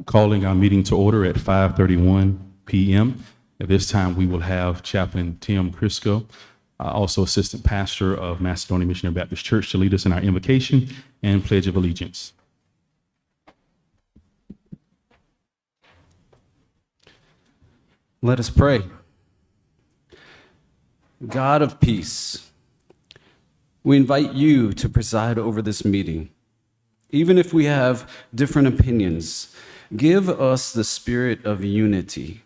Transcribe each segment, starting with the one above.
calling our meeting to order at 5:31 p.m. At this time, we will have Chaplain Tim Crisco, also Assistant Pastor of Macedonia Missionary Baptist Church, to lead us in our invocation and Pledge of Allegiance. Let us pray. God of peace, we invite you to preside over this meeting. Even if we have different opinions, give us the spirit of unity.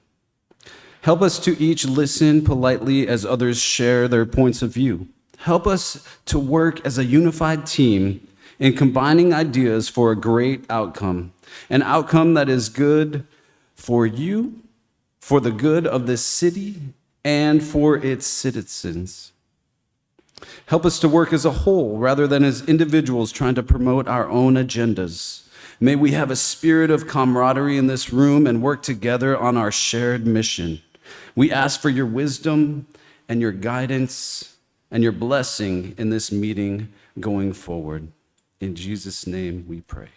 Help us to each listen politely as others share their points of view. Help us to work as a unified team in combining ideas for a great outcome, an outcome that is good for you, for the good of this city, and for its citizens. Help us to work as a whole rather than as individuals trying to promote our own agendas. May we have a spirit of camaraderie in this room and work together on our shared mission. We ask for your wisdom and your guidance and your blessing in this meeting going forward. In Jesus' name we pray.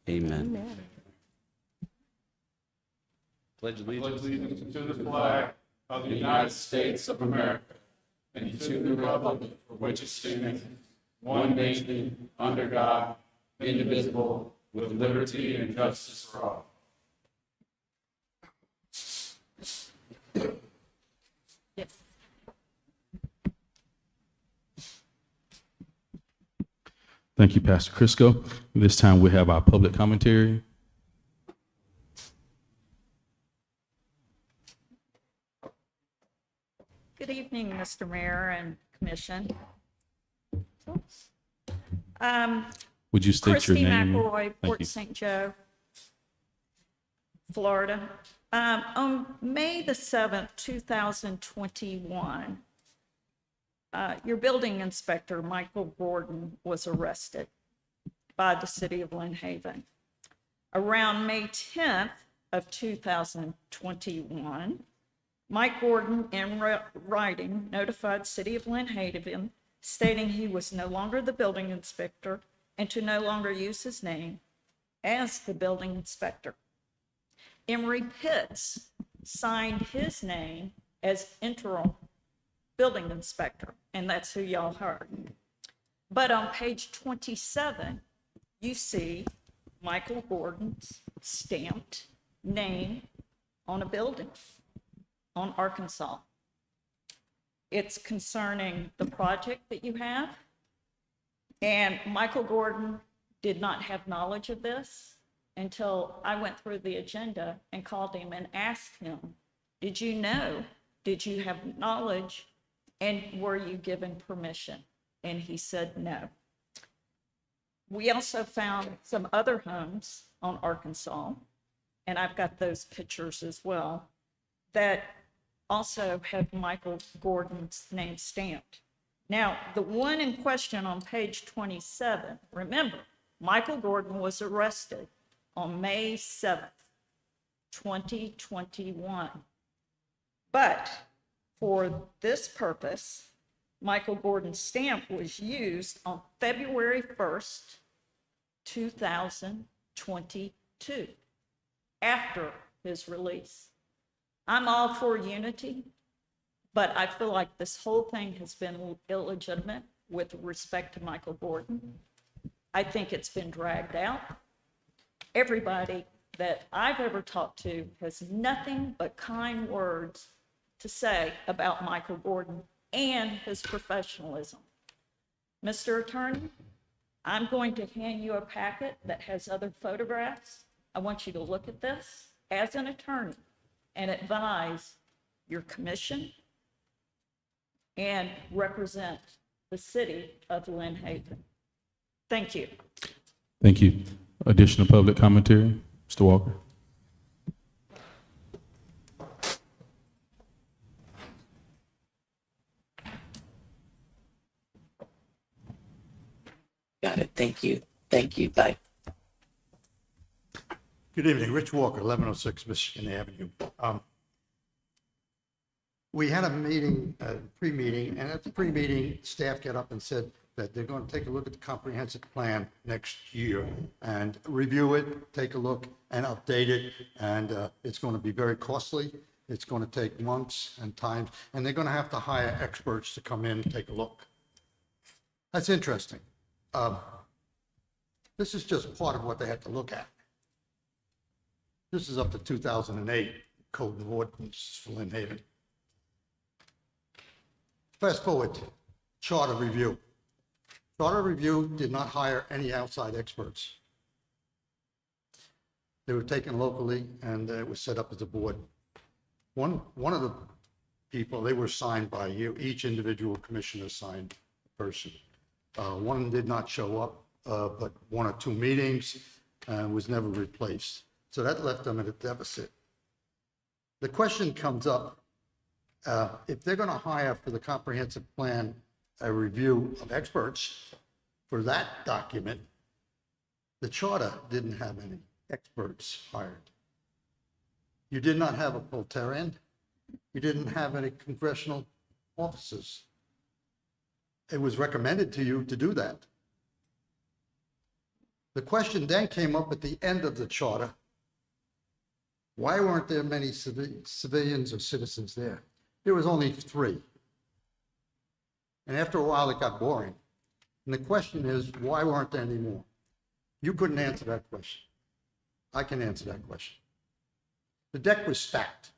Amen. Amen. Pledge allegiance to the flag of the United States of America and to the republic for which it stands, one nation, under God, indivisible, with liberty and justice for all. Yes. Thank you, Pastor Crisco. This time we have our public commentary. Good evening, Mr. Mayor and Commission. Would you state your Christy name? McElroy, Thank Port you. St. Joe, Florida. On May the 7th, 2021, your building inspector, Michael Gordon, was arrested by the city of Lynn Haven. Around May 10th of 2021, Mike Gordon, in writing, notified City of Lynn Haven, stating he was no longer the building inspector and to no longer use his name as the building inspector. Emery Pitts signed his name as interim building inspector, and that's who y'all heard. But on page 27, you see Michael Gordon's stamped name on a building on Arkansas. It's concerning the project that you have, and Michael Gordon did not have knowledge of this until I went through the agenda and called him and asked him, did you know, did you have knowledge, and were you given permission? And he said no. We also found some other homes on Arkansas, and I've got those pictures as well, that also have Michael Gordon's name stamped. Now, the one in question on page 27, remember, Michael Gordon was arrested on May 7th, 2021. But for this purpose, Michael Gordon's stamp was used on February 1st, 2022, after his release. I'm all for unity, but I feel like this whole thing has been illegitimate with respect to Michael Gordon. I think it's been dragged out. Everybody that I've ever talked to has nothing but kind words to say about Michael Gordon and his professionalism. Mr. Attorney, I'm going to hand you a packet that has other photographs. I want you to look at this as an attorney and advise your commission and represent the city of Lynn Haven. Thank you. Thank you. Additional public commentary, Mr. Walker. Got it. Thank you. Thank you. Bye. Good evening, Rich Walker, 1106 Michigan Avenue. We had a meeting, pre-meeting, and at the pre-meeting, staff got up and said, that they're going to take a look at the comprehensive plan next year and review it, take a look and update it. And it's going to be very costly. It's going to take months and times, and they're going to have to hire experts to come in and take a look. That's interesting. This is just part of what they have to look at. This is up to 2008 Code of Ordinance for Lynn Haven. Fast forward, charter review. Charter review did not hire any outside experts. They were taken locally, and it was set up as a board. One of the people, they were signed by you, each individual commissioner signed a person. One did not show up, but 1 or 2 meetings, and was never replaced. So that left them at a deficit. The question comes up, if they're going to hire for the comprehensive plan a review of experts for that document, the charter didn't have any experts hired. You did not have a Voltairean. You didn't have any congressional officers. It was recommended to you to do that. The question then came up at the end of the charter. Why weren't there many civilians or citizens there? There was only 3. And after a while, it got boring. And the question is, why weren't there any more? You couldn't answer that question. I can answer that question. The deck was stacked.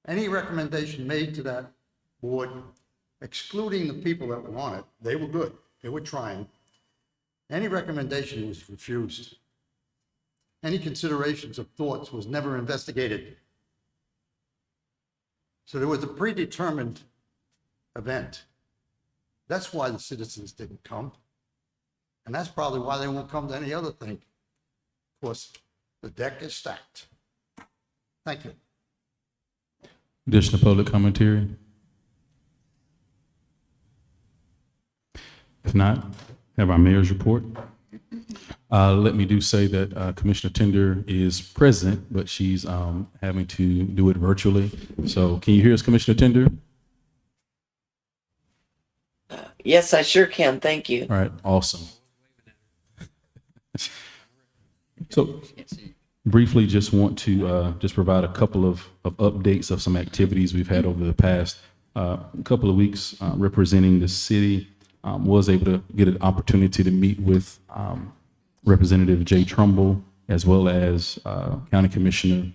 Any recommendation made to that board, excluding the people that were on it, they were good. They were trying. Any recommendation was refused. Any considerations of thoughts was never investigated. So there was a predetermined event. That's why the citizens didn't come. And that's probably why they won't come to any other thing. Of course, the deck is stacked. Thank you. Additional public commentary? If not, have our mayor's report. Let me do say that Commissioner Tender is present, but she's having to do it virtually. So can you hear us, Commissioner Tender? Yes, I sure can. Thank you. All right, awesome. So briefly, just want to just provide a couple of updates of some activities we've had over the past couple of weeks representing the city. Was able to get an opportunity to meet with Representative Jay Trumbull as well as County Commissioner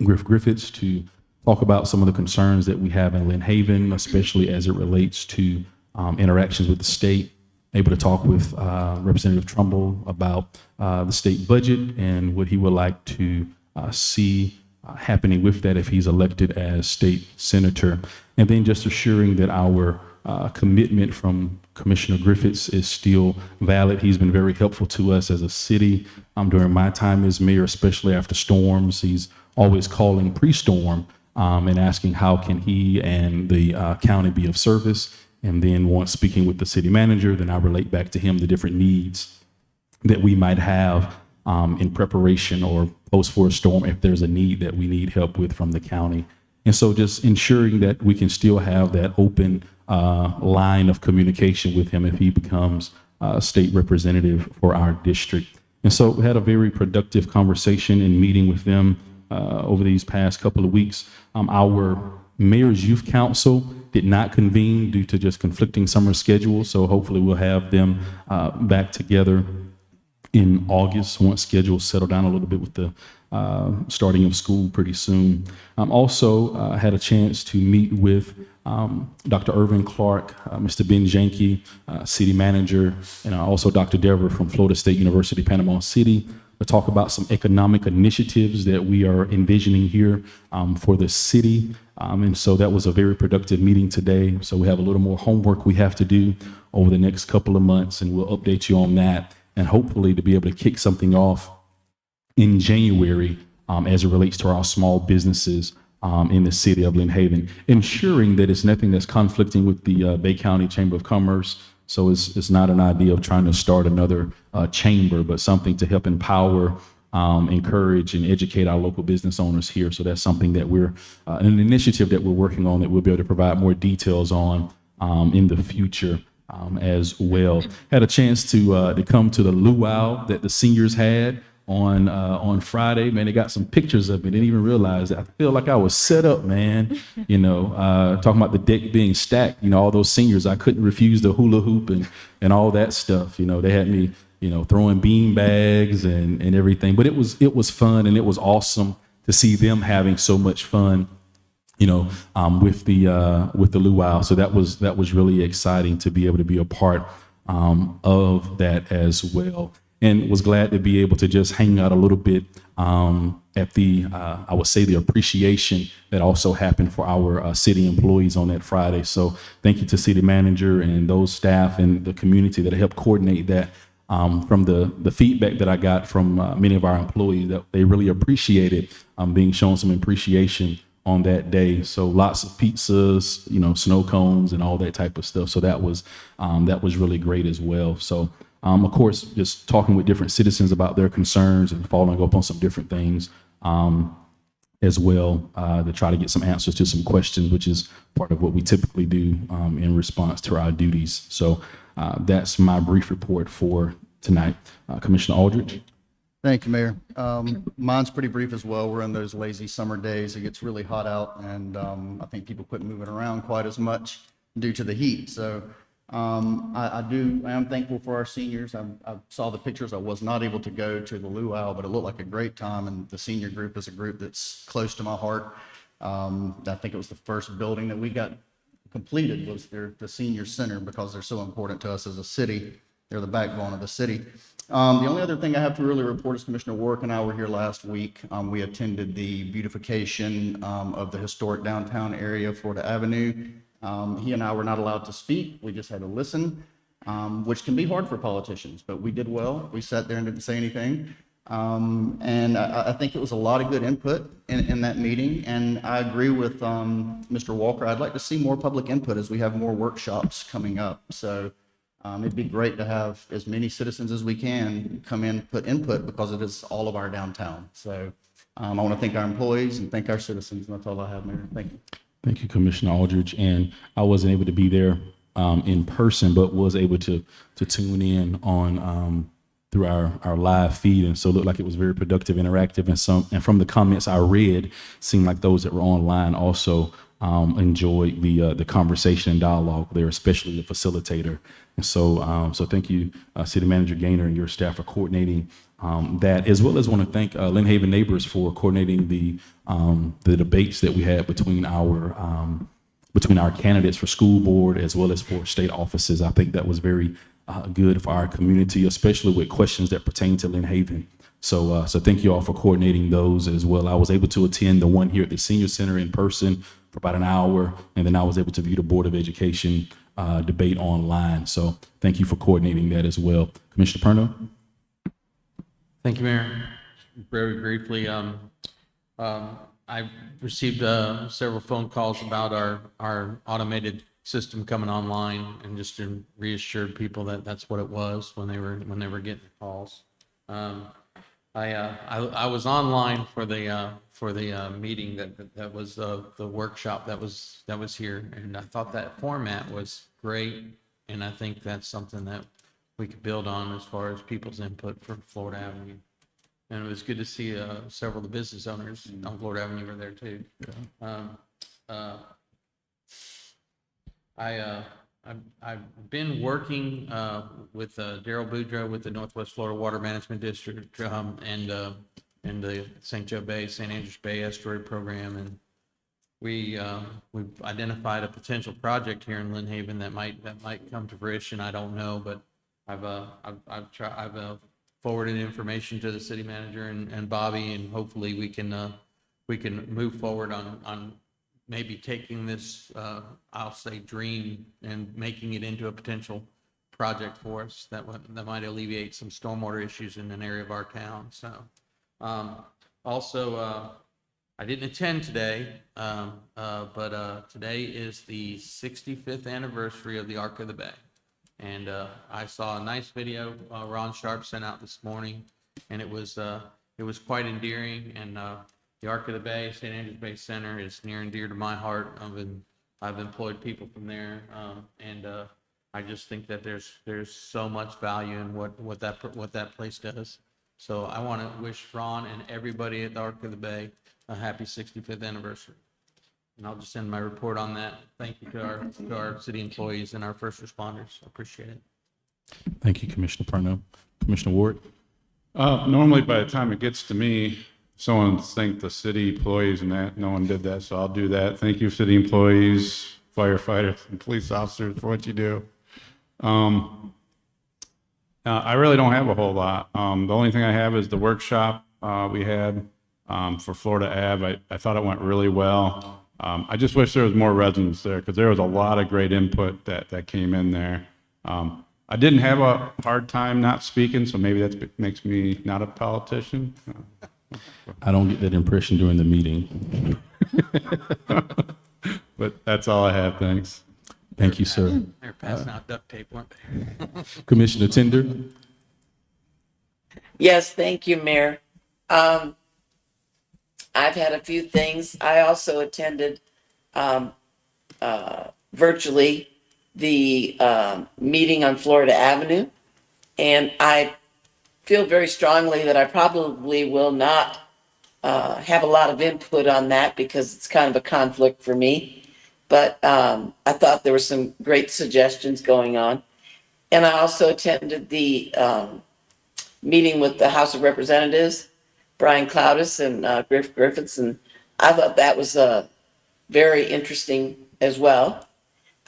Griffiths to talk about some of the concerns that we have in Lynn Haven, especially as it relates to interactions with the state. Able to talk with Representative Trumbull about the state budget and what he would like to see happening with that if he's elected as state senator. And then just assuring that our commitment from Commissioner Griffiths is still valid. He's been very helpful to us as a city during my time as mayor, especially after storms. He's always calling pre-storm and asking how can he and the county be of service. And then once speaking with the city manager, then I relate back to him the different needs that we might have in preparation or post for a storm if there's a need that we need help with from the county. And so just ensuring that we can still have that open line of communication with him if he becomes state representative for our district. And so we had a very productive conversation and meeting with them over these past couple of weeks. Our Mayor's Youth Council did not convene due to just conflicting summer schedules. So hopefully we'll have them back together in August once schedules settle down a little bit with the starting of school pretty soon. Also had a chance to meet with Dr. Irvin Clark, Mr. Ben Janke, city manager, and also Dr. Dever from Florida State University, Panama City, to talk about some economic initiatives that we are envisioning here for the city. And so that was a very productive meeting today. So we have a little more homework we have to do over the next couple of months, and we'll update you on that, and hopefully to be able to kick something off in January as it relates to our small businesses in the city of Lynn Haven, ensuring that it's nothing that's conflicting with the Bay County Chamber of Commerce. So it's not an idea of trying to start another chamber, but something to help empower, encourage, and educate our local business owners here. So that's something that we're, an initiative that we're working on that we'll be able to provide more details on in the future. as well. Had a chance to come to the luau that the seniors had on Friday. Man, they got some pictures of me. Didn't even realize it. I feel like I was set up, man. Talking about the deck being stacked. All those seniors, I couldn't refuse the hula hoop and all that stuff. They had me, throwing bean bags and everything. But it was fun, and it was awesome to see them having so much fun. With the luau. So that was really exciting to be able to be a part of that as well, and was glad to be able to just hang out a little bit at the I would say the appreciation that also happened for our city employees on that Friday. So thank you to city manager and those staff and the community that helped coordinate that. From the feedback that I got from many of our employees, that they really appreciated being shown some appreciation on that day. So lots of pizzas, snow cones and all that type of stuff. So that was really great as well. So of course, just talking with different citizens about their concerns and following up on some different things as well to try to get some answers to some questions, which is part of what we typically do in response to our duties. So that's my brief report for tonight. Commissioner Aldridge. Thank you, Mayor. Mine's pretty brief as well. We're in those lazy summer days. It gets really hot out, and I think people quit moving around quite as much due to the heat. So I am thankful for our seniors. I saw the pictures. I was not able to go to the luau, but it looked like a great time, and the senior group is a group that's close to my heart. I think it was the first building that we got completed was the senior center, because they're so important to us as a city. They're the backbone of the city. The only other thing I have to really report is Commissioner Warwick and I were here last week. We attended the beautification of the historic downtown area, Florida Avenue. He and I were not allowed to speak. We just had to listen, which can be hard for politicians, but we did well. We sat there and didn't say anything. And I think it was a lot of good input in that meeting. And I agree with Mr. Walker. I'd like to see more public input as we have more workshops coming up. So it'd be great to have as many citizens as we can come in, put input, because it is all of our downtown. So I want to thank our employees and thank our citizens. And that's all I have, Mayor. Thank you. Thank you, Commissioner Aldridge. And I wasn't able to be there in person, but was able to tune in on through our live feed, and so it looked like it was very productive, interactive, and from the comments I read, seemed like those that were online also enjoyed the conversation and dialogue there, especially the facilitator. And so thank you, City Manager Gaynor and your staff for coordinating that, as well as want to thank Lynn Haven Neighbors for coordinating the debates that we had between our candidates for school board as well as for state offices. I think that was very good for our community, especially with questions that pertain to Lynn Haven. So thank you all for coordinating those as well. I was able to attend the one here at the Senior Center in person for about an hour, and then I was able to view the Board of Education debate online. So thank you for coordinating that as well. Commissioner Perno? Thank you, Mayor. Very briefly, I received several phone calls about our automated system coming online, and just to reassure people that that's what it was when they were getting calls. I was online for the meeting that was the workshop that was here, and I thought that format was great, and I think that's something that we could build on as far as people's input from Florida Avenue. And it was good to see several of the business owners on Florida Avenue were there too. Yeah. I've been working with Daryl Boudreaux with the Northwest Florida Water Management District and the St. Joe Bay, St. Andrews Bay Estuary Program, and we've identified a potential project here in Lynn Haven that might come to fruition. I don't know, but I've forwarded information to the city manager and Bobby, and hopefully we can move forward on maybe taking this, I'll say dream, and making it into a potential project for us that might alleviate some stormwater issues in an area of our town. So also, I didn't attend today, but today is the 65th anniversary of the Ark of the Bay. And I saw a nice video Ron Sharp sent out this morning, and it was quite endearing. And the Ark of the Bay, St. Andrews Bay Center, is near and dear to my heart. I've employed people from there, and I just think that there's so much value in what that place does. So I want to wish Ron and everybody at the Ark of the Bay a happy 65th anniversary. And I'll just end my report on that. Thank you to our city employees and our first responders. I appreciate it. Thank you, Commissioner Parnell. Commissioner Ward? Normally, by the time it gets to me, someone thank the city employees and that. No one did that, so I'll do that. Thank you, city employees, firefighters, and police officers for what you do. I really don't have a whole lot. The only thing I have is the workshop we had for Florida Ave. I thought it went really well. I just wish there was more residents there because there was a lot of great input that came in there. I didn't have a hard time not speaking, so maybe that makes me not a politician. I don't get that impression during the meeting. But that's all I have. Thanks. Thank you, sir. They're passing out duct tape, weren't they? Commissioner Tender? Yes, thank you, Mayor. I've had a few things. I also attended virtually the meeting on Florida Avenue, and I feel very strongly that I probably will not have a lot of input on that because it's kind of a conflict for me. But I thought there were some great suggestions going on. And I also attended the meeting with the House of Representatives, Brian Cloudis and Griff Griffiths, and I thought that was very interesting as well.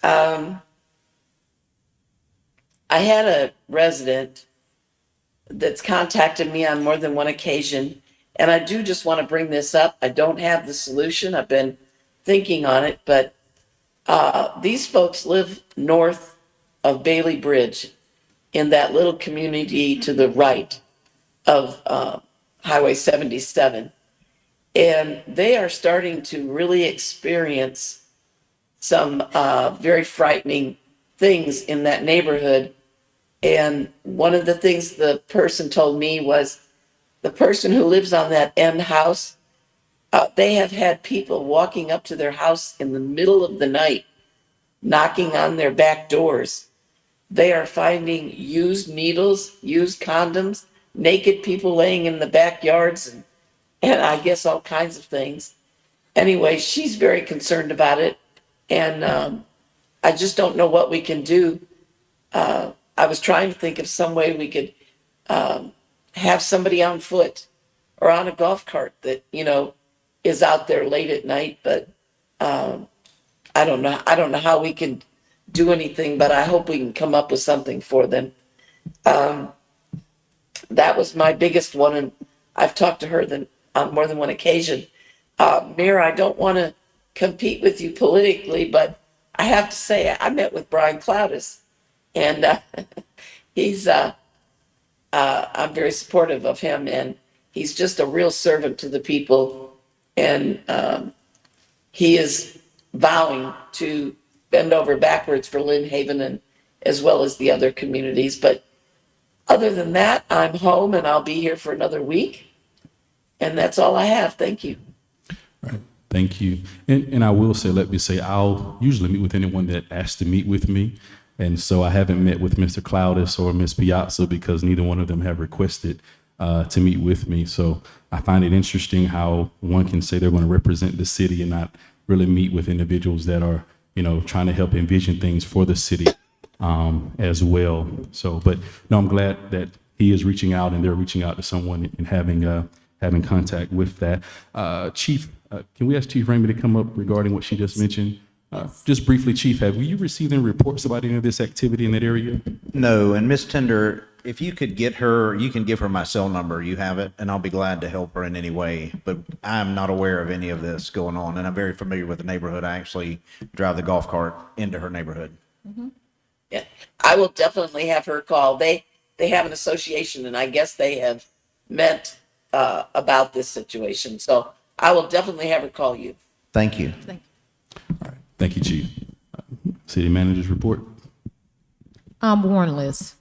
I had a resident that's contacted me on more than one occasion, and I do just want to bring this up. I don't have the solution. I've been thinking on it, but these folks live north of Bailey Bridge in that little community to the right of Highway 77. And they are starting to really experience some very frightening things in that neighborhood. And one of the things the person told me was the person who lives on that end house, they have had people walking up to their house in the middle of the night, knocking on their back doors. They are finding used needles, used condoms, naked people laying in the backyards, and I guess all kinds of things. Anyway, she's very concerned about it, and I just don't know what we can do. I was trying to think of some way we could have somebody on foot or on a golf cart that, is out there late at night, but I don't know. I don't know how we can do anything, but I hope we can come up with something for them. That was my biggest one, and I've talked to her on more than one occasion. Mayor, I don't want to compete with you politically, but I have to say I met with Brian Cloudis, and he's I'm very supportive of him, and he's just a real servant to the people, and he is vowing to bend over backwards for Lynn Haven and as well as the other communities. But other than that, I'm home and I'll be here for another week. And that's all I have. Thank you. All right. Thank you. And I will say, let me say, I'll usually meet with anyone that asks to meet with me. And so I haven't met with Mr. Cloudis or Ms. Piazza because neither one of them have requested to meet with me. So I find it interesting how one can say they're going to represent the city and not really meet with individuals that are, trying to help envision things for the city as well. So, but no, I'm glad that he is reaching out and they're reaching out to someone and having contact with that. Chief, can we ask Chief Ramey to come up regarding what she just mentioned? Just briefly, Chief, have you received any reports about any of this activity in that area? No, and Miss Tender, if you could get her, you can give her my cell number. You have it, and I'll be glad to help her in any way. But I'm not aware of any of this going on, and I'm very familiar with the neighborhood. I actually drive the golf cart into her neighborhood. Mm-hmm. Yeah, I will definitely have her call. They have an association, and I guess they have met about this situation. So I will definitely have her call you. Thank you. All right. Thank you, Chief. City Manager's report. Warrant list.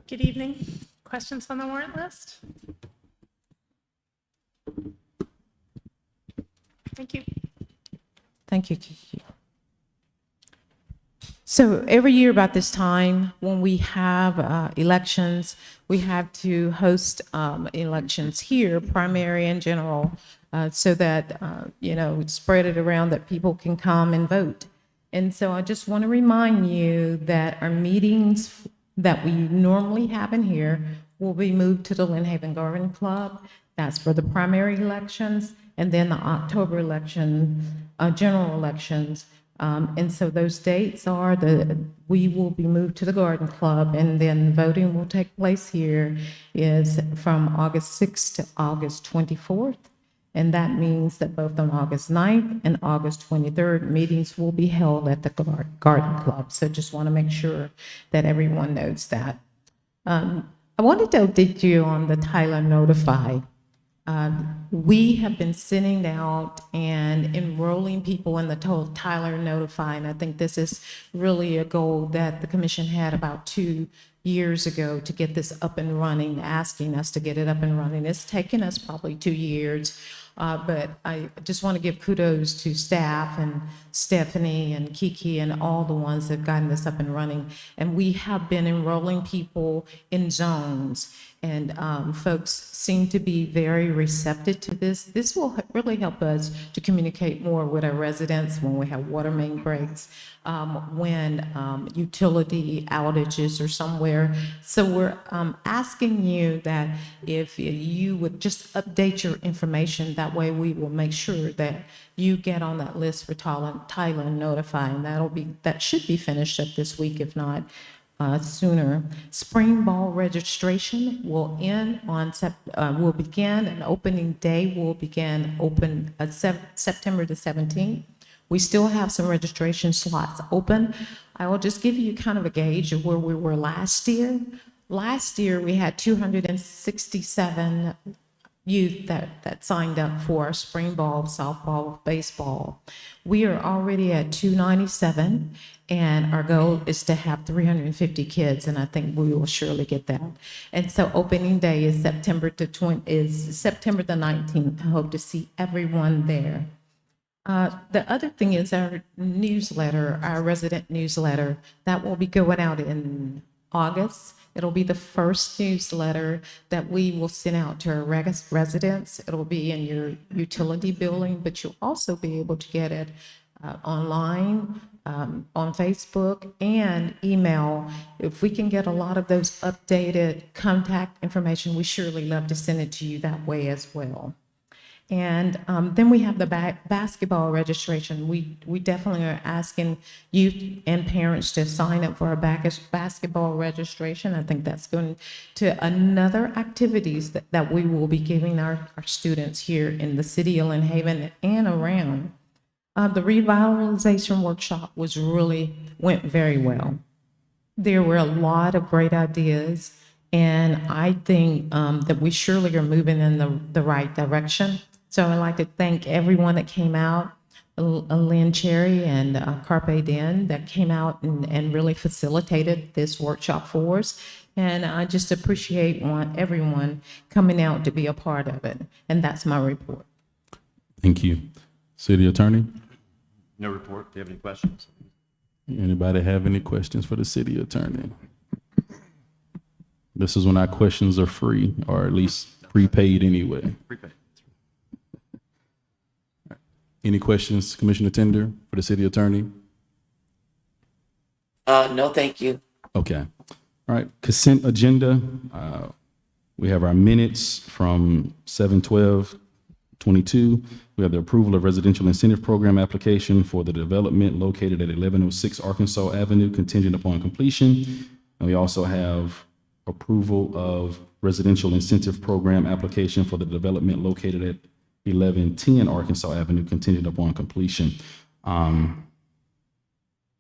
Good evening. Questions on the warrant list? Thank you. Thank you, Kiki. So every year about this time, when we have elections, we have to host elections here, primary and general, so that, spread it around that people can come and vote. And so I just want to remind you that our meetings that we normally have in here will be moved to the Lynn Haven Garden Club. That's for the primary elections, and then the October election, general elections. And so those dates are we will be moved to the Garden Club, and then voting will take place here is from August 6th to August 24th. And that means that both on August 9th and August 23rd, meetings will be held at the Garden Club. So just want to make sure that everyone knows that. I wanted to update you on the Tyler Notify. We have been sending out and enrolling people in the Tyler Notify, and I think this is really a goal that the commission had about 2 years ago to get this up and running, asking us to get it up and running. It's taken us probably 2 years, but I just want to give kudos to staff and Stephanie and Kiki and all the ones that have gotten this up and running. And we have been enrolling people in zones, and folks seem to be very receptive to this. This will really help us to communicate more with our residents when we have water main breaks, when utility outages are somewhere. So we're asking you that if you would just update your information, that way we will make sure that you get on that list for Tyler Notify, and that should be finished up this week, if not sooner. Spring ball registration will will begin, and opening day will begin September the 17th. We still have some registration slots open. I will just give you kind of a gauge of where we were last year. Last year, we had 267 youth that signed up for spring ball, softball, baseball. We are already at 297, and our goal is to have 350 kids, and I think we will surely get that. And so opening day is September the 19th. I hope to see everyone there. The other thing is our newsletter, our resident newsletter, that will be going out in August. It'll be the first newsletter that we will send out to our residents. It'll be in your utility billing, but you'll also be able to get it online, on Facebook, and email. If we can get a lot of those updated contact information, we surely love to send it to you that way as well. And then we have the basketball registration. We definitely are asking youth and parents to sign up for our basketball registration. I think that's going to another activities that we will be giving our students here in the city of Lynn Haven and around. The revitalization workshop went very well. There were a lot of great ideas, and I think that we surely are moving in the right direction. So I'd like to thank everyone that came out, Lynn Cherry and Carpe Diem, that came out and really facilitated this workshop for us. And I just appreciate everyone coming out to be a part of it. And that's my report. Thank you. City Attorney? No report. Do you have any questions? Anybody have any questions for the City Attorney? This is when our questions are free, or at least prepaid anyway. Prepaid. Any questions, Commissioner Tender, for the City Attorney? No, thank you. Okay. All right. Consent agenda. We have our minutes from 7/12/22. We have the approval of residential incentive program application for the development located at 1106 Arkansas Avenue, contingent upon completion. And we also have approval of residential incentive program application for the development located at 1110 Arkansas Avenue, contingent upon completion.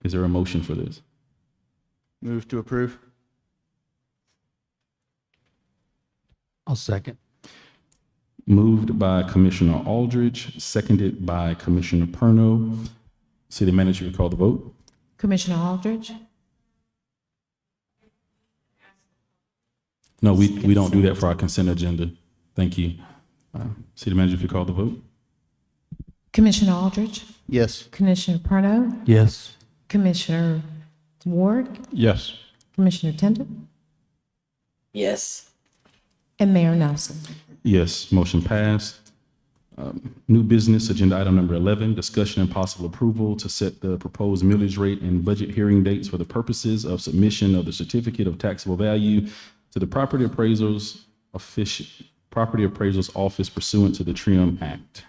Is there a motion for this? Move to approve. I'll second. Moved by Commissioner Aldridge, seconded by Commissioner Perno. City Manager, you call the vote. Commissioner Aldridge? No, we don't do that for our consent agenda. Thank you. City Manager, if you call the vote. Commissioner Aldridge, Yes. Commissioner Parno, Yes. Commissioner Ward, Yes. Commissioner Tender, Yes. and Mayor Nelson. Yes, motion passed. New business, agenda item number 11, discussion and possible approval to set the proposed millage rate and budget hearing dates for the purposes of submission of the certificate of taxable value to the property appraiser's office pursuant to the TRIM Act.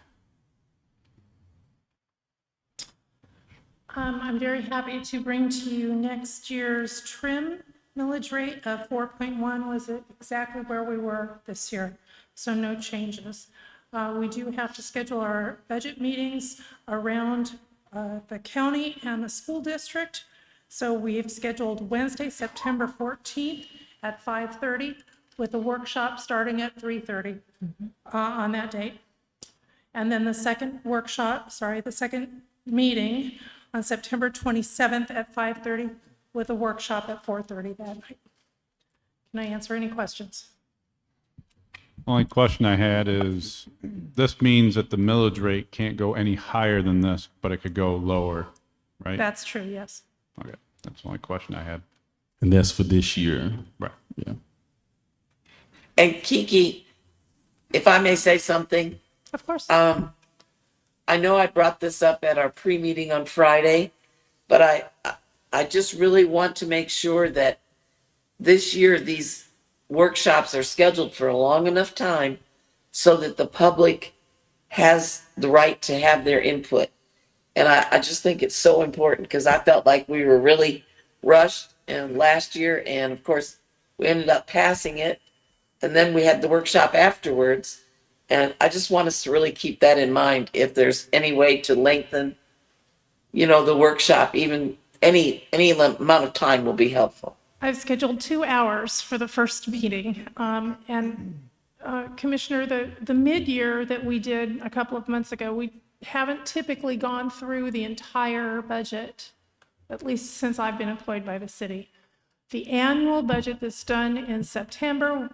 I'm very happy to bring to you next year's trim millage rate of 4.1 was exactly where we were this year, so no changes. We do have to schedule our budget meetings around the county and the school district. So we've scheduled Wednesday, September 14th at 5:30 with a workshop starting at 3:30 on that date. And then the second meeting on September 27th at 5:30 with a workshop at 4:30 that night. Can I answer any questions? Only question I had is, this means that the millage rate can't go any higher than this, but it could go lower, right? That's true, yes. Okay, that's the only question I had. And that's for this year. Right. Yeah. And Kiki, if I may say something, Of course. I know I brought this up at our pre-meeting on Friday, but I just really want to make sure that this year these workshops are scheduled for a long enough time so that the public has the right to have their input. And I just think it's so important because I felt like we were really rushed and last year, and of course we ended up passing it, and then we had the workshop afterwards. And I just want us to really keep that in mind. If there's any way to lengthen, the workshop, even any amount of time will be helpful. I've scheduled 2 hours for the first meeting. Commissioner, the mid-year that we did a couple of months ago, we haven't typically gone through the entire budget, at least since I've been employed by the city. The annual budget that's done in September,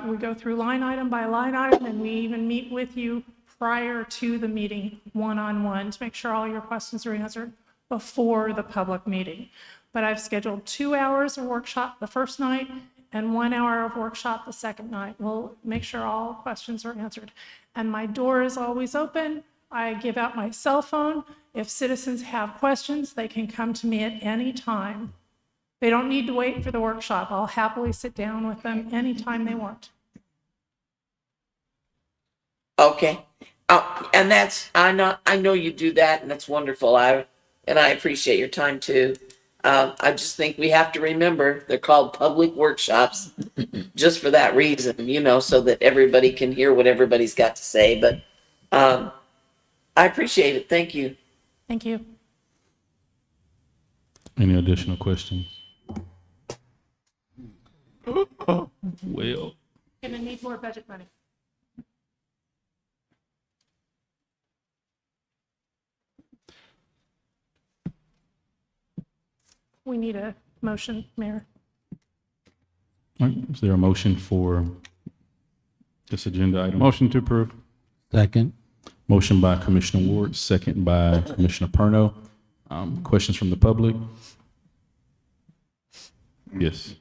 we go through line item by line item, and we even meet with you prior to the meeting one-on-one to make sure all your questions are answered before the public meeting. But I've scheduled 2 hours of workshop the first night and 1 hour of workshop the second night. We'll make sure all questions are answered. And my door is always open. I give out my cell phone. If citizens have questions, they can come to me at any time. They don't need to wait for the workshop. I'll happily sit down with them anytime they want. Okay. And I know you do that, and that's wonderful. I appreciate your time too. I just think we have to remember they're called public workshops just for that reason, so that everybody can hear what everybody's got to say. But I appreciate it. Thank you. Thank you. Any additional questions? Well, Gonna need more budget money. We need a motion, Mayor. all right, is there a motion for this agenda item? Motion to approve. Second. Motion by Commissioner Ward, second by Commissioner Perno. Questions from the public? Yes.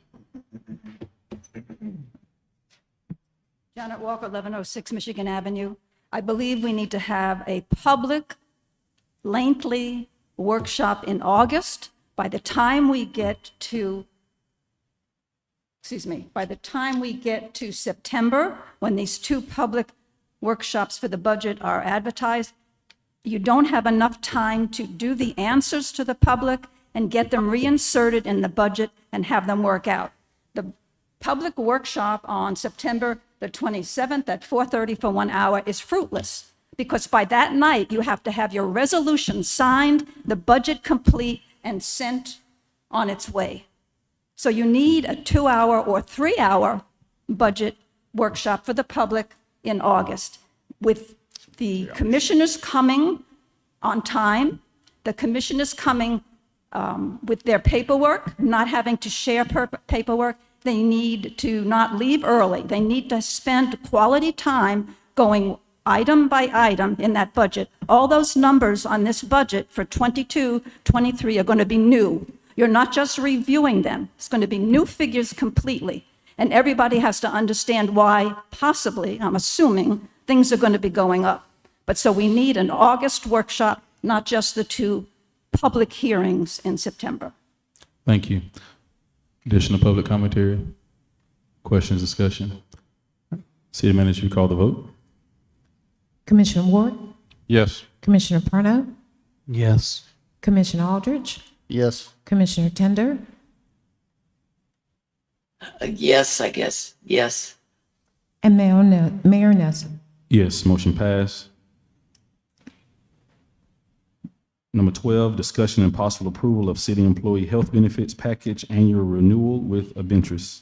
Janet Walker, 1106 Michigan Avenue. I believe we need to have a public, lengthy workshop in August. By the time we get to September, when these 2 public workshops for the budget are advertised, you don't have enough time to do the answers to the public and get them reinserted in the budget and have them work out. The public workshop on September the 27th at 4:30 for 1 hour is fruitless, because by that night, you have to have your resolution signed, the budget complete, and sent on its way. So you need a 2-hour or 3-hour budget workshop for the public in August, with the commissioners coming on time, the commissioners coming with their paperwork, not having to share paperwork. They need to not leave early. They need to spend quality time going item by item in that budget. All those numbers on this budget for 22, 23 are going to be new. You're not just reviewing them. It's going to be new figures completely. And everybody has to understand why, possibly, I'm assuming, things are going to be going up. But so we need an August workshop, not just the 2 public hearings in September. Thank you. Additional public commentary? Questions, discussion? City Manager, you call the vote? Commissioner Ward, Yes. Commissioner Parno, Yes. Commissioner Aldridge, Yes. Commissioner Tender, Yes, I guess. Yes. and Mayor Nelson. Yes, motion passed. Number 12, discussion and possible approval of city employee health benefits package annual renewal with Abatement.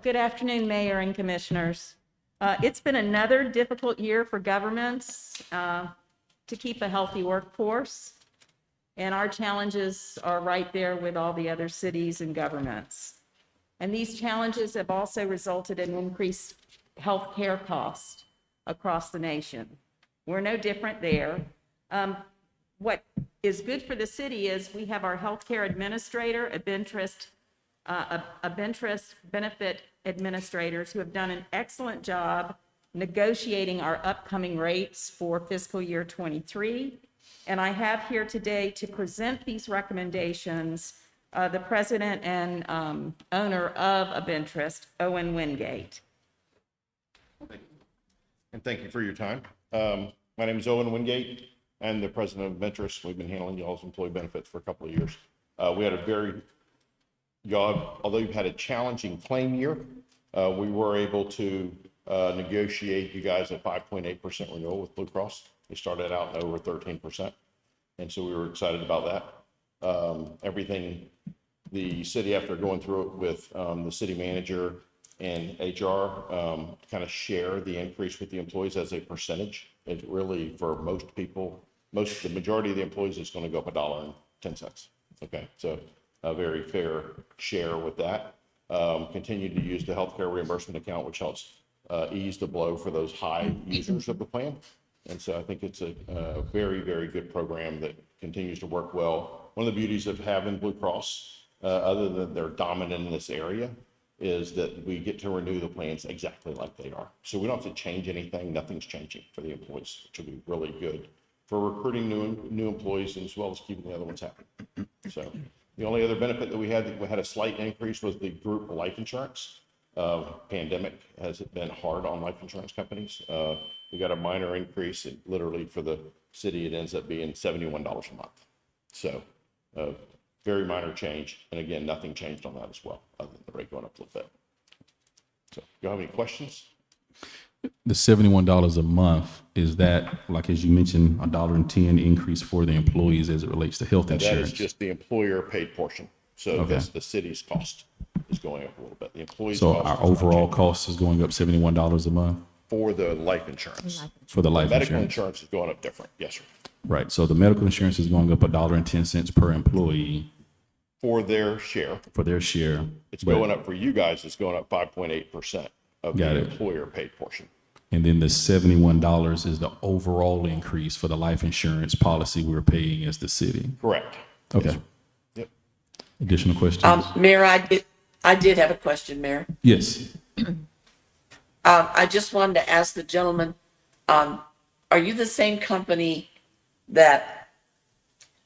Good afternoon, Mayor and Commissioners. It's been another difficult year for governments to keep a healthy workforce, and our challenges are right there with all the other cities and governments. And these challenges have also resulted in increased health care costs across the nation. We're no different there. What is good for the city is we have our healthcare administrator, Abatement benefit administrators who have done an excellent job negotiating our upcoming rates for fiscal year 23. And I have here today to present these recommendations the president and owner of Abatement, Owen Wingate. And thank you for your time. My name is Owen Wingate. I'm the president of Ventress. We've been handling y'all's employee benefits for a couple of years. We had although you've had a challenging claim year, we were able to negotiate you guys a 5.8% renewal with Blue Cross. We started out at over 13%. And so we were excited about that. Everything the city, after going through it with the city manager and HR, kind of share the increase with the employees as a percentage. It really, for most people, the majority of the employees, is going to go up $1.10. Okay, so a very fair share with that. Continue to use the healthcare reimbursement account, which helps ease the blow for those high users of the plan. And so I think it's a very, very good program that continues to work well. One of the beauties of having Blue Cross, other than they're dominant in this area, is that we get to renew the plans exactly like they are. So we don't have to change anything. Nothing's changing for the employees, which will be really good for recruiting new employees, as well as keeping the other ones happy. So the only other benefit that we had a slight increase was the group life insurance. Pandemic has been hard on life insurance companies. We got a minor increase. Literally for the city, it ends up being $71 a month. So very minor change. And again, nothing changed on that as well, other than the rate going up a little bit. So you have any questions? The $71 a month, is that, like as you mentioned, $1.10 increase for the employees as it relates to health That insurance? is just the employer paid portion. So Okay. that's the city's cost is going up a little bit. The employees' So cost our is not overall changing cost is going up $71 a month for the life insurance. for the life Medical insurance? insurance is going up different. Yes, sir. Right, so the medical insurance is going up $1.10 per employee For their share. for their share. It's but- going up for you guys. It's going up 5.8% of Got the it. employer paid portion. And then the $71 is the overall increase for the life insurance policy we're paying as the city. Correct. Okay. Yep. Additional questions? Mayor, I did have a question, Mayor. Yes. I just wanted to ask the gentleman, are you the same company that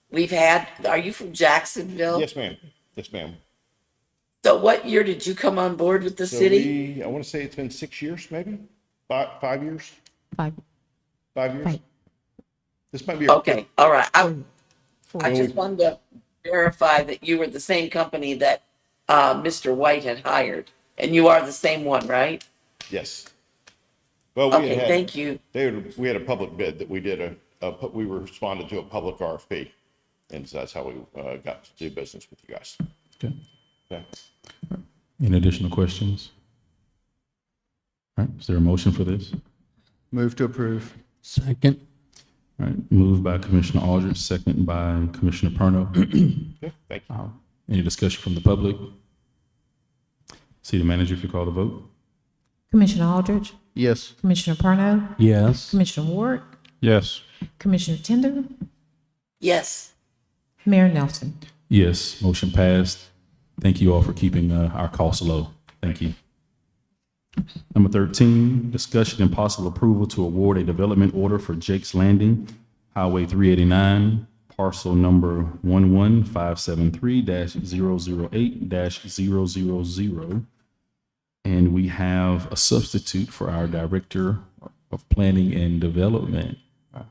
we've had? Are you from Jacksonville? Yes, ma'am. Yes, ma'am. So what year did you come on board with the So city? I want to say it's been 6 years, maybe? 5 years? 5. 5 years? Right. This might be. our Okay, all right. I Well, just wanted to verify that you were the same company that Mr. White had hired, and you are the same one, right? Yes. Well, we Okay, thank you. We had a public bid that we did we responded to a public RFP. And so that's how we got to do business with you guys. Okay. Okay. Any additional questions? All right, is there a motion for this? Move to approve. Second. All right, moved by Commissioner Aldridge, second by Commissioner Parno. Okay, thank you. Any discussion from the public? City Manager, if you call the vote. Commissioner Aldridge, Yes. Commissioner Parno, Yes. Commissioner Ward, Yes. Commissioner Tender, Yes. Mayor Nelson. Yes, motion passed. Thank you all for keeping our costs low. Thank you. Number 13, discussion and possible approval to award a development order for Jake's Landing, Highway 389, parcel number 11573-008-000. And we have a substitute for our Director of Planning and Development,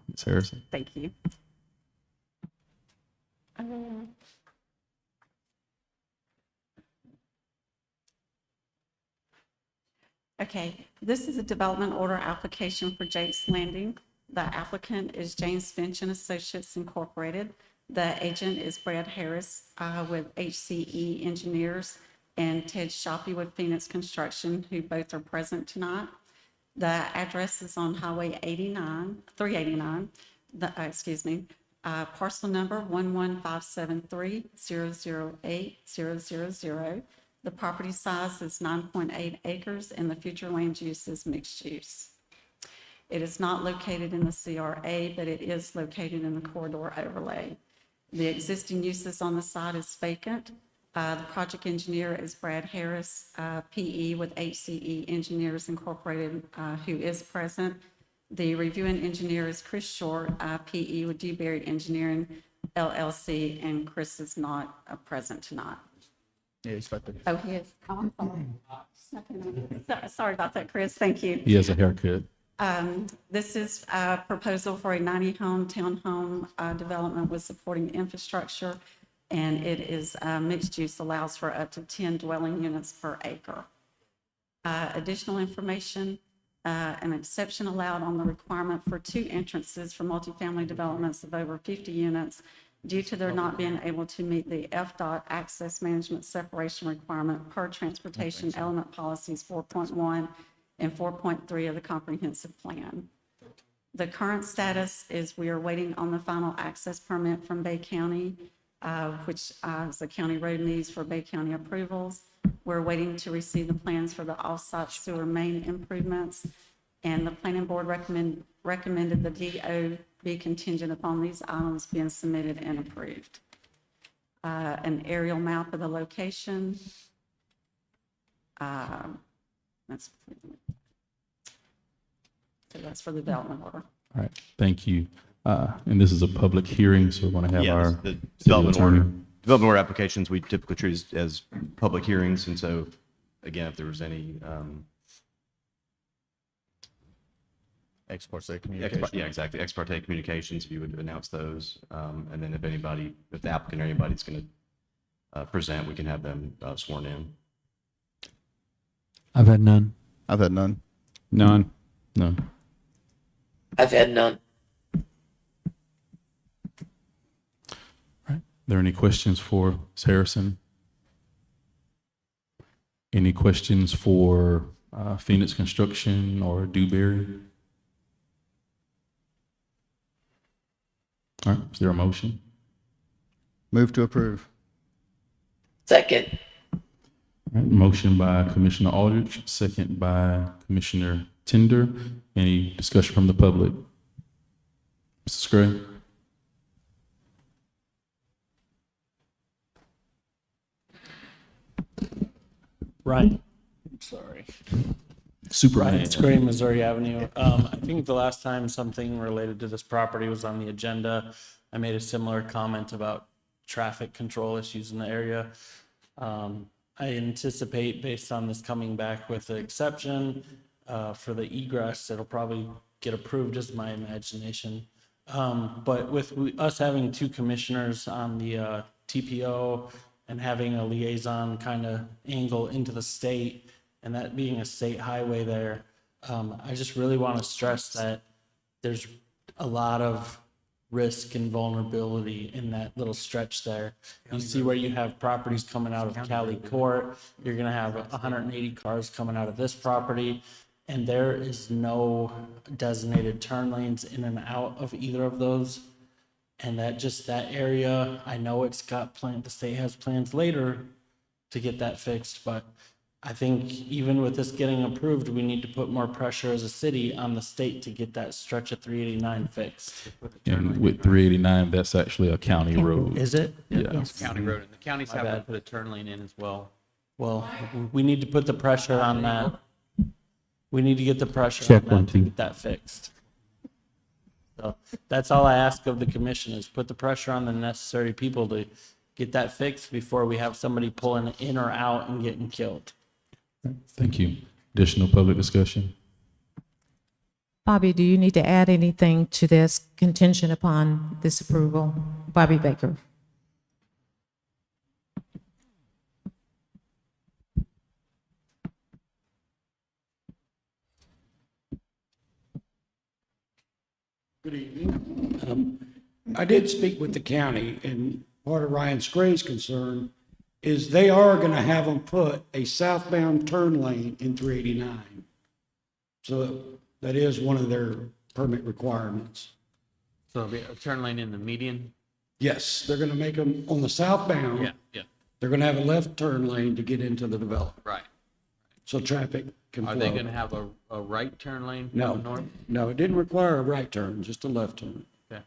Ms. Harrison. Thank you. Okay, this is a development order application for Jake's Landing. The applicant is James Finch and Associates Incorporated. The agent is Brad Harris with HCE Engineers and Ted Shoppy with Phoenix Construction, who both are present tonight. The address is on Highway 389, parcel number 11573-008-000. The property size is 9.8 acres and the future land use is mixed use. It is not located in the CRA, but it is located in the corridor overlay. The existing uses on the site is vacant. The project engineer is Brad Harris, PE with HCE Engineers Incorporated, who is present. The reviewing engineer is Chris Short, PE with Dewberry Engineering LLC, and Chris is not present tonight. Yeah, he's right there. Oh, he is. Oh, I'm sorry. Sorry about that, Chris. Thank you. He has a haircut. This is a proposal for a 90-home townhome development with supporting infrastructure, and it is mixed use, allows for up to 10 dwelling units per acre. Additional information, an exception allowed on the requirement for 2 entrances for multifamily developments of over 50 units due to their not being able to meet the FDOT access management separation requirement per transportation element policies 4.1 and 4.3 of the comprehensive plan. The current status is we are waiting on the final access permit from Bay County, which is the county road needs for Bay County approvals. We're waiting to receive the plans for the off-site sewer main improvements, and the planning board recommended the DO be contingent upon these items being submitted and approved. An aerial map of the location. That's for the development order. All right, thank you. And this is a public hearing, so we're going to have Yeah, our the city development attorney. order, development order applications, we typically treat as public hearings. And so, again, if there was any, Ex parte communication. yeah, exactly, ex parte communications, we would announce those. And then if the applicant or anybody's going to present, we can have them sworn in. I've had none. I've had none. None. No. I've had none. Are there any questions for Ms. Harrison? Any questions for Phoenix Construction or Dewberry? All right, is there a motion? Move to approve. Second. All right, motion by Commissioner Aldridge, second by Commissioner Tender. Any discussion from the public? Mrs. Gray? Right. Sorry. Superman. Right, it's Gray, Missouri Avenue. I think the last time something related to this property was on the agenda, I made a similar comment about traffic control issues in the area. I anticipate, based on this coming back with the exception for the egress, it'll probably get approved, is my imagination. But with us having 2 commissioners on the TPO and having a liaison kind of angle into the state, and that being a state highway there, I just really want to stress that there's a lot of risk and vulnerability in that little stretch there. You see where you have properties coming out of Cali Court, you're going to have 180 cars coming out of this property, and there is no designated turn lanes in and out of either of those. And that area, I know it's got the state has plans later to get that fixed, but I think even with this getting approved, we need to put more pressure as a city on the state to get that stretch of 389 fixed. And with 389, that's actually a county road. Is it? Yeah. It's a county road, and the county's My having to bad. put a turn lane in as well. Well, we need to put the pressure on that. We need to get the pressure Check on one, that to two. get that fixed. So that's all I ask of the commission is put the pressure on the necessary people to get that fixed before we have somebody pulling in or out and getting killed. Thank you. Additional public discussion? Bobby, do you need to add anything to this contingent upon this approval? Bobby Baker. Good evening. I did speak with the county, and part of Ryan Scray's concern is they are going to have them put a southbound turn lane in 389. So that is one of their permit requirements. So there'll be a turn lane in the median? Yes, they're going to make them on the southbound. Yeah. They're going to have a left turn lane to get into the development, Right. so traffic can flow. Are they going to have a right turn lane No, going north? no, it didn't require a right turn, just a left turn. Okay.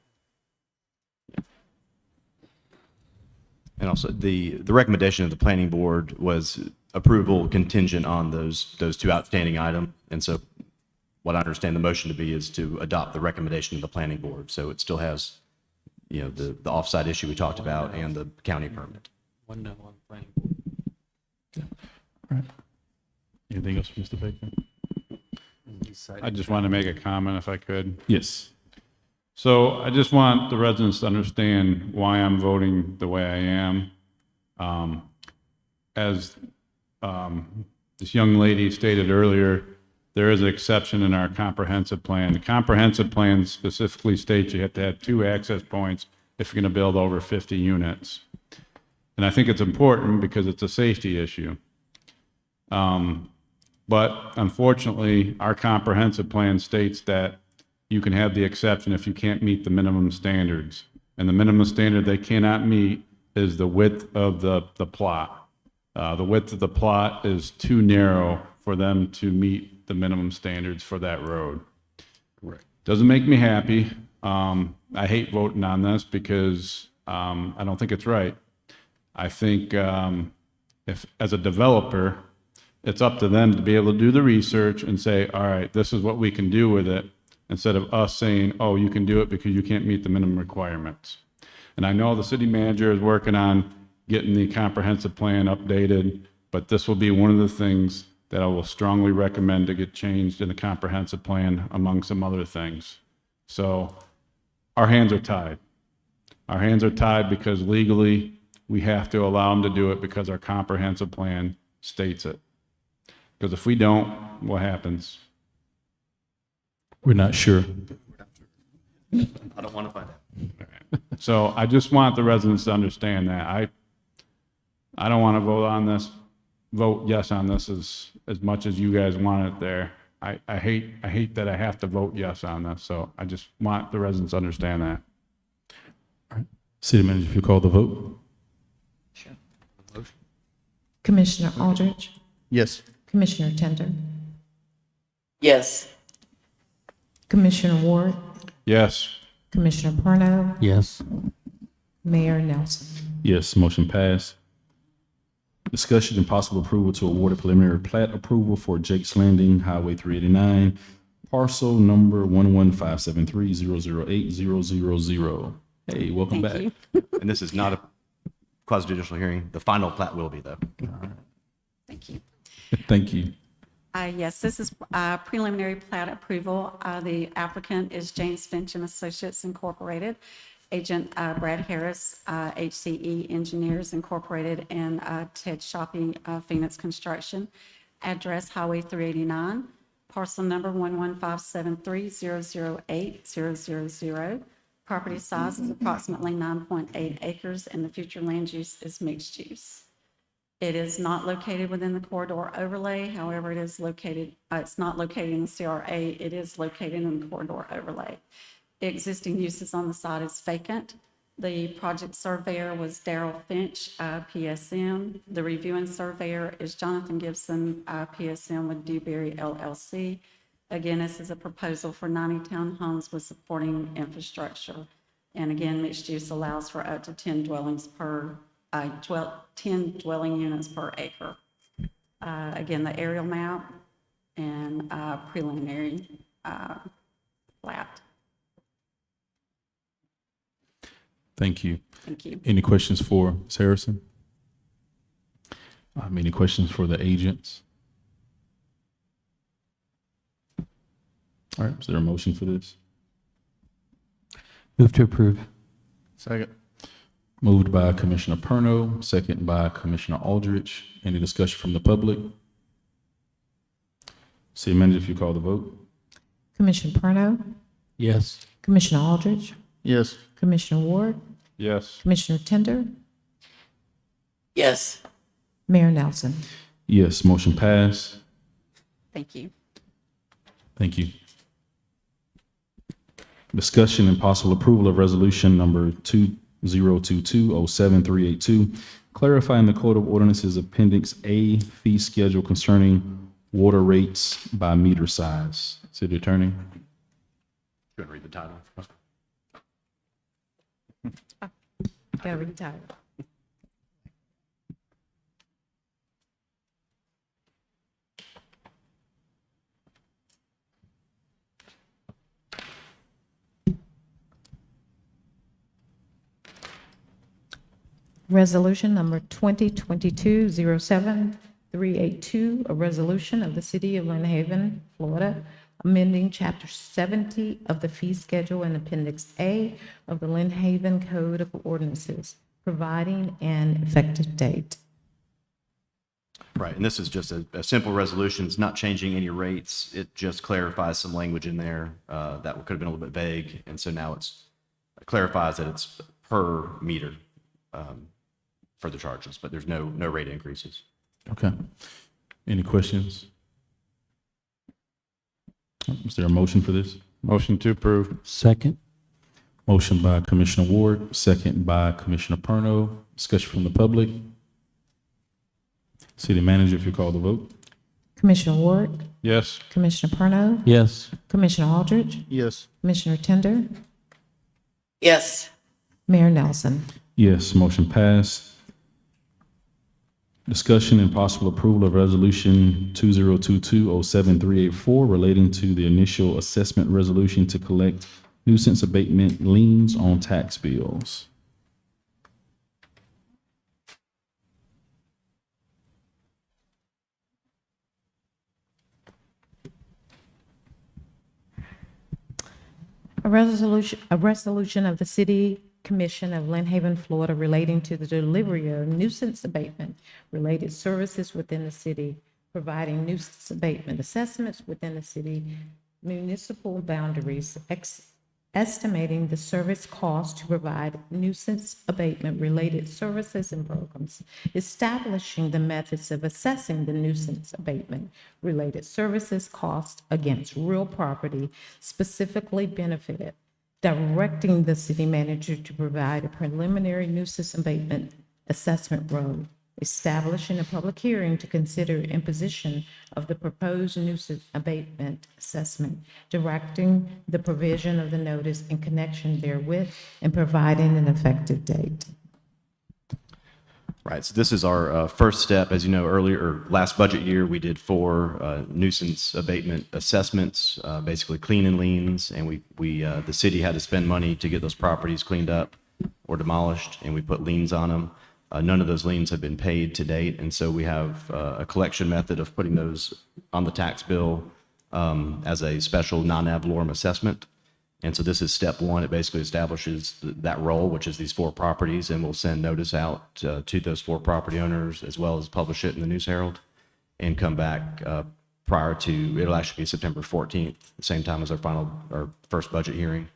And also, the recommendation of the planning board was approval contingent on those two outstanding items. And so what I understand the motion to be is to adopt the recommendation of the planning board. So it still has, you know, the offsite issue we talked about and the county permit. One no on planning board. Anything else, Mr. Baker? I just wanted to make a comment if I could. Yes. So I just want the residents to understand why I'm voting the way I am. As this young lady stated earlier, there is an exception in our comprehensive plan. The comprehensive plan specifically states you have to have 2 access points if you're going to build over 50 units. And I think it's important because it's a safety issue. But unfortunately, our comprehensive plan states that you can have the exception if you can't meet the minimum standards. And the minimum standard they cannot meet is the width of the plot. The width of the plot is too narrow for them to meet the minimum standards for that road. Correct. Doesn't make me happy. I hate voting on this because I don't think it's right. I think if, as a developer, it's up to them to be able to do the research and say, all right, this is what we can do with it, instead of us saying, oh, you can do it because you can't meet the minimum requirements. And I know the city manager is working on getting the comprehensive plan updated, but this will be one of the things that I will strongly recommend to get changed in the comprehensive plan, among some other things. So our hands are tied. Our hands are tied because legally we have to allow them to do it because our comprehensive plan states it. Because if we don't, what happens? We're not sure. I don't want to find out. So I just want the residents to understand that. I don't want to vote yes on this as much as you guys want it there. I hate that I have to vote yes on this, so I just want the residents to understand that. City manager, if you call the vote. Commissioner Aldridge, Yes. Commissioner Tender, Yes. Commissioner Ward, Yes. Commissioner Parno, Yes. Mayor Nelson. Yes, motion passed. Discussion and possible approval to award a preliminary plat approval for Jake's Landing, Highway 389, parcel number 11573008000. Hey, welcome back. And this is not a quasi-judicial hearing. The final plat will be, though. Thank you. Thank you. Yes, this is preliminary plat approval. The applicant is James Finch and Associates Incorporated. Agent Brad Harris, HCE Engineers Incorporated, and Ted Shopping, Phoenix Construction. Address Highway 389, parcel number 11573008000. Property size is approximately 9.8 acres, and the future land use is mixed use. It is not located within the corridor overlay. However, it is located, it's not located in the CRA. It is located in the corridor overlay. The existing uses on the site is vacant. The project surveyor was Darrell Finch, PSM. The reviewing surveyor is Jonathan Gibson, PSM with Dewberry LLC. Again, this is a proposal for 90 townhomes with supporting infrastructure. And again, mixed use allows for up to 10 dwellings per, 10 dwelling units per acre. Again, the aerial map and preliminary plat. Thank you. Thank you. Any questions for Ms. Harrison? Any questions for the agents? All right, is there a motion for this? Move to approve. Second. Moved by Commissioner Perno, second by Commissioner Aldrich. Any discussion from the public? City Manager, if you call the vote. Commissioner Perno, Yes. Commissioner Aldrich, Yes. Commissioner Ward, Yes. Commissioner Tender, Yes. Mayor Nelson. Yes, motion passed. Thank you. Thank you. Discussion and possible approval of resolution number 2022-07382, clarifying the Code of Ordinances Appendix A fee schedule concerning water rates by meter size. City Attorney. Go ahead and read the title. Gotta read the title. Resolution number 2022-07382, a resolution of the City of Lynn Haven, Florida, amending Chapter 70 of the fee schedule and Appendix A of the Lynn Haven Code of Ordinances, providing an effective date. Right, and this is just a simple resolution. It's not changing any rates. It just clarifies some language in there that could have been a little bit vague. And so now it clarifies that it's per meter for the charges, but there's no rate increases. Okay. Any questions? Is there a motion for this? Motion to approve. Second. Motion by Commissioner Ward, second by Commissioner Perno. Discussion from the public. City Manager, if you call the vote. Commissioner Ward, Yes. Commissioner Perno, Yes. Commissioner Aldrich, Yes. Commissioner Tender, Yes. Mayor Nelson. Yes, motion passed. Discussion and possible approval of resolution 2022-07384 relating to the initial assessment resolution to collect nuisance abatement liens on tax bills. A resolution of the City Commission of Lynn Haven, Florida, relating to the delivery of nuisance abatement related services within the city, providing nuisance abatement assessments within the city municipal boundaries, estimating the service cost to provide nuisance abatement related services and programs, establishing the methods of assessing the nuisance abatement related services cost against real property specifically benefited, directing the city manager to provide a preliminary nuisance abatement assessment road, establishing a public hearing to consider imposition of the proposed nuisance abatement assessment, directing the provision of the notice in connection therewith, and providing an effective date. Right, so this is our first step. As you know, earlier, or last budget year, we did 4 nuisance abatement assessments, basically clean and liens, and the city had to spend money to get those properties cleaned up or demolished, and we put liens on them. None of those liens have been paid to date, and so we have a collection method of putting those on the tax bill as a special non-ad valorem assessment. And so this is step 1. It basically establishes that role, which is these 4 properties, and we'll send notice out to those 4 property owners, as well as publish it in the News Herald, and come back prior to, it'll actually be September 14th, the same time as our first budget hearing,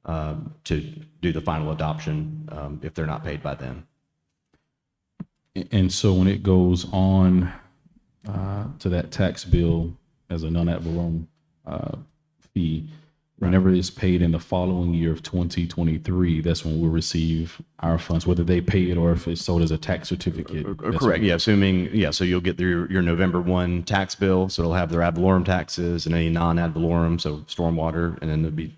to do the final adoption if they're not paid by then. And so when it goes on to that tax bill as a non-ad valorem fee, whenever it's paid in the following year of 2023, that's when we'll receive our funds, whether they pay it or if it's sold as a tax certificate. That's Correct, yeah, assuming, yeah, so you'll get your November 1 tax bill, so it'll have their ad valorem taxes and any non-ad valorem, so stormwater, and then there'll be,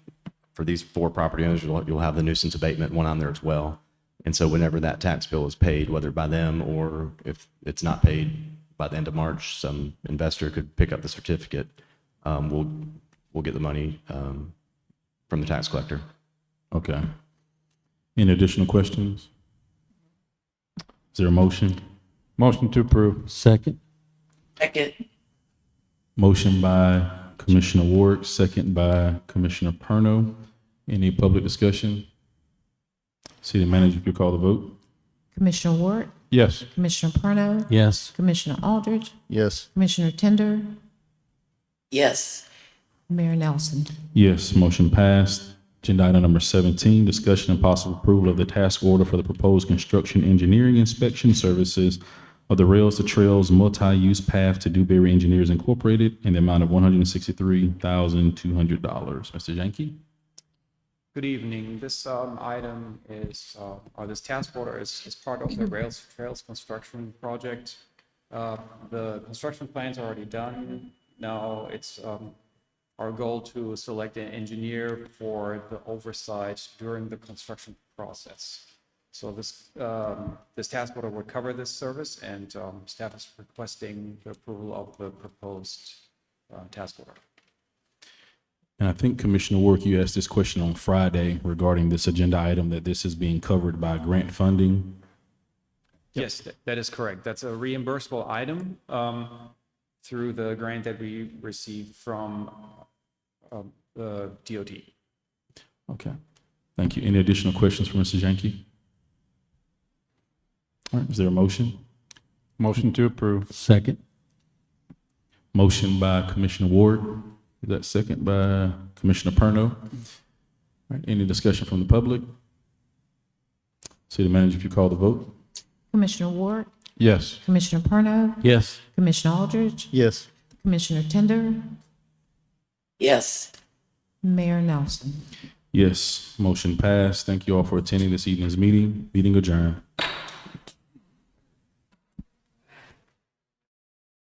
for these 4 property owners, you'll have the nuisance abatement one on there as well. And so whenever that tax bill is paid, whether by them or if it's not paid by the end of March, some investor could pick up the certificate. We'll get the money from the tax collector. Okay. Any additional questions? Is there a motion? Motion to approve. Second. Second. Motion by Commissioner Ward, second by Commissioner Perno. Any public discussion? City Manager, if you call the vote. Commissioner Ward, Yes. Commissioner Perno, Yes. Commissioner Aldridge, Yes. Commissioner Tender, Yes. Mayor Nelson. Yes, motion passed. Agenda item number 17, discussion and possible approval of the task order for the proposed construction engineering inspection services of the Rails to Trails multi-use path to Dewberry Engineers Incorporated in the amount of $163,200. Mr. Yankee? Good evening. This item is, or this task order is part of the Rails to Trails construction project. The construction plans are already done. Now it's our goal to select an engineer for the oversight during the construction process. So this task order would cover this service, and staff is requesting the approval of the proposed task order. And I think Commissioner Ward, you asked this question on Friday regarding this agenda item, that this is being covered by grant funding. Yes, that is correct. That's a reimbursable item through the grant that we received from the DOT. Okay, thank you. Any additional questions for Mrs. Yankee? All right, is there a motion? Motion to approve. Second. Motion by Commissioner Ward. Is that second by Commissioner Perno? All right, any discussion from the public? City Manager, if you call the vote. Commissioner Ward, Yes. Commissioner Perno, Yes. Commissioner Aldridge, Yes. Commissioner Tender, Yes. Mayor Nelson. Yes, motion passed. Thank you all for attending this evening's meeting. Meeting adjourned.